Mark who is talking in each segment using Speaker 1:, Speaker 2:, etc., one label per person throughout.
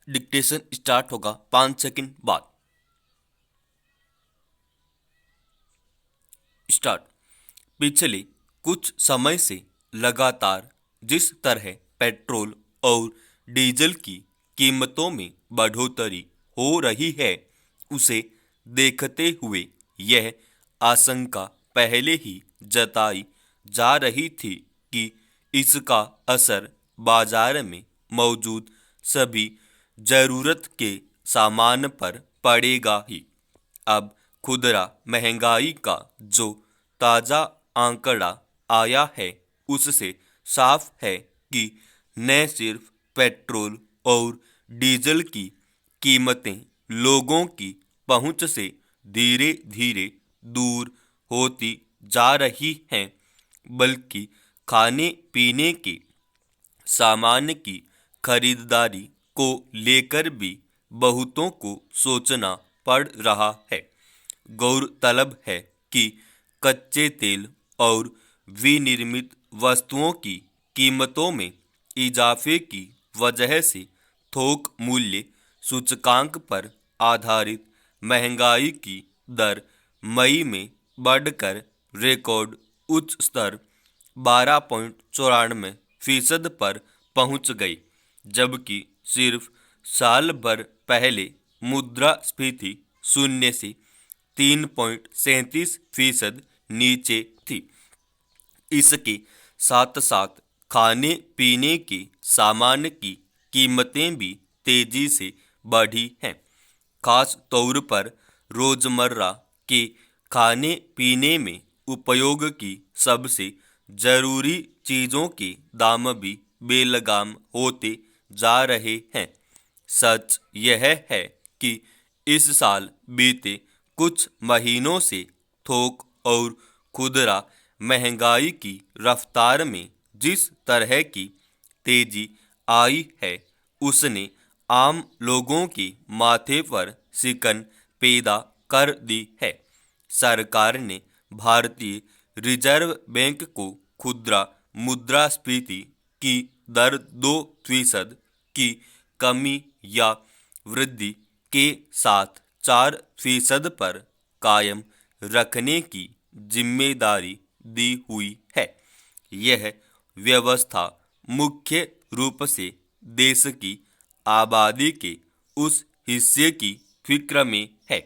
Speaker 1: Dictation start होगा 5 second बाद। Start. पिछले कुछ समय से लगातार जिस तरह पेट्रोल और डीजल की कीमतों में बढ़ोतरी हो रही है, उसे देखते हुए यह आशंका पहले ही जताई जा रही थी कि इसका असर बाजार में मौजूद सभी जरूरत के सामान पर पड़ेगा ही। अब खुदरा महंगाई का जो ताजा आंकड़ा आया है, उससे साफ है कि न सिर्फ पेट्रोल और डीजल की कीमतें लोगों की पहुंच से धीरे धीरे दूर होती जा रही हैं, बल्कि खाने पीने के सामान की खरीदारी को लेकर भी बहुतों को सोचना पड़ रहा है। गौरतलब है कि कच्चे तेल और विनिर्मित वस्तुओं की कीमतों में इजाफे की वजह से थोक मूल्य सूचकांक पर आधारित महंगाई की दर मई में बढ़कर रिकॉर्ड उच्च स्तर 12.94% पर पहुंच गई, जबकि सिर्फ साल भर पहले मुद्रास्फीति शून्य से 3.37% नीचे थी। इसके साथ साथ खाने पीने के सामान की कीमतें भी तेजी से बढ़ी हैं। खास तौर पर रोजमर्रा के खाने पीने में उपयोग की सबसे जरूरी चीजों के दाम भी बेलगाम होते जा रहे हैं। सच यह है कि इस साल बीते कुछ महीनों से थोक और खुदरा महंगाई की रफ्तार में जिस तरह की तेजी आई है, उसने आम लोगों के माथे पर शिकन पैदा कर दी है। सरकार ने भारतीय रिजर्व बैंक को खुदरा मुद्रास्फीति की दर 2% की कमी या वृद्धि के साथ 4% पर कायम रखने की जिम्मेदारी दी हुई है। यह व्यवस्था मुख्य रूप से देश की आबादी के उस हिस्से की फिक्र में है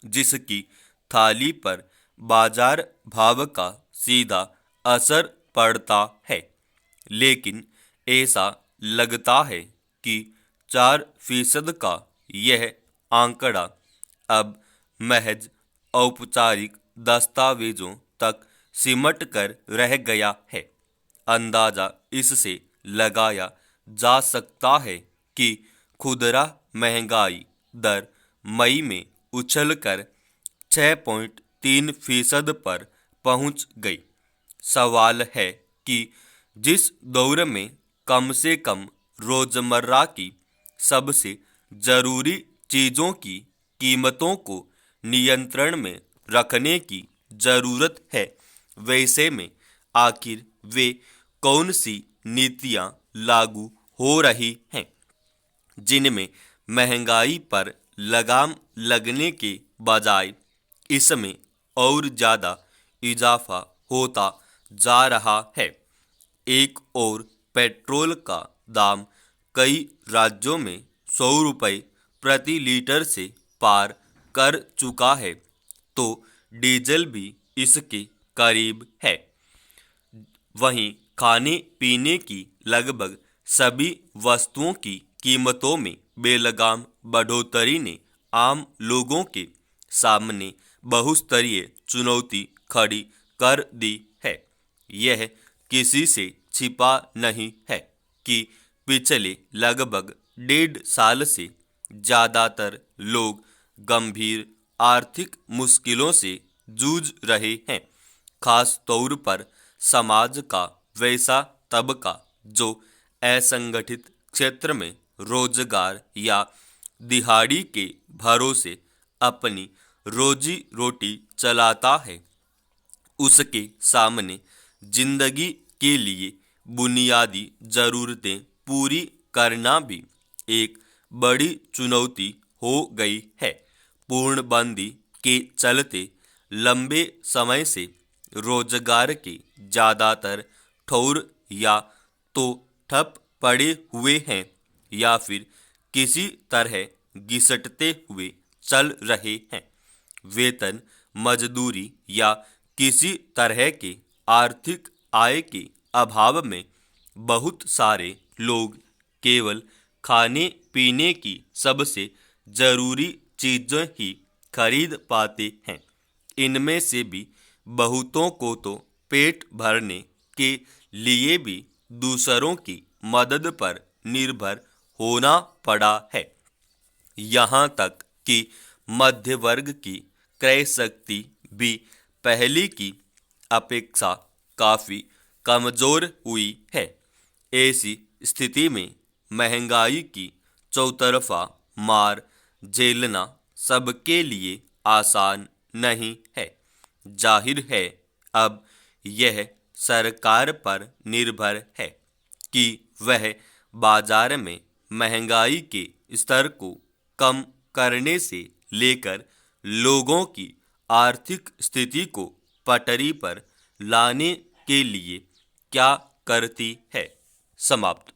Speaker 1: जिसकी थाली पर बाजार भाव का सीधा असर पड़ता है, लेकिन ऐसा लगता है कि 4% का यह आंकड़ा अब महज औपचारिक दस्तावेजों तक सिमट कर रह गया है। अंदाजा इससे लगाया जा सकता है कि खुदरा महंगाई दर मई में उछलकर 6.3% पर पहुंच गई। सवाल है कि जिस दौर में कम से कम रोजमर्रा की सबसे जरूरी चीजों की कीमतों को नियंत्रण में रखने की जरूरत है, वैसे में आखिर वे कौन सी नीतियां लागू हो रही हैं जिनमें महंगाई पर लगाम लगने के बजाय इसमें और ज्यादा इजाफा होता जा रहा है। एक और पेट्रोल का दाम कई राज्यों में 100 रुपये प्रति लीटर से पार कर चुका है, तो डीजल भी इसके करीब है। वहीं खाने पीने की लगभग सभी वस्तुओं की कीमतों में बेलगाम बढ़ोतरी ने आम लोगों के सामने बहुस्तरीय चुनौती खड़ी कर दी है। यह किसी से छिपा नहीं है कि पिछले लगभग 1.5 साल से ज्यादातर लोग गंभीर आर्थिक मुश्किलों से जूझ रहे हैं। खास तौर पर समाज का वैसा तबका जो असंगठित क्षेत्र में रोजगार या दिहाड़ी के भरोसे अपनी रोजी रोटी चलाता है, उसके सामने जिंदगी के लिए बुनियादी जरूरतें पूरी करना भी एक बड़ी चुनौती हो गई है। पूर्णबंदी के चलते लंबे समय से रोजगार के ज़्यादातर ठौर या तो ठप पड़े हुए हैं या फिर किसी तरह घिसटते हुए चल रहे हैं। वेतन, मजदूरी या किसी तरह के आर्थिक आय के अभाव में बहुत सारे लोग केवल खाने पीने की सबसे जरूरी चीजें ही खरीद पाते हैं। इनमें से भी बहुतों को तो पेट भरने के लिए भी दूसरों की मदद पर निर्भर होना पड़ा है। यहाँ तक कि मध्य वर्ग की क्रय शक्ति भी पहले की अपेक्षा काफी कमजोर हुई है। ऐसी स्थिति में महंगाई की चौतरफा मार झेलना सबके लिए आसान नहीं है। जाहिर है अब यह सरकार पर निर्भर है कि वह बाजार में महंगाई के स्तर को कम करने से लेकर लोगों की आर्थिक स्थिति को पटरी पर लाने के लिए क्या करती है। समाप्त।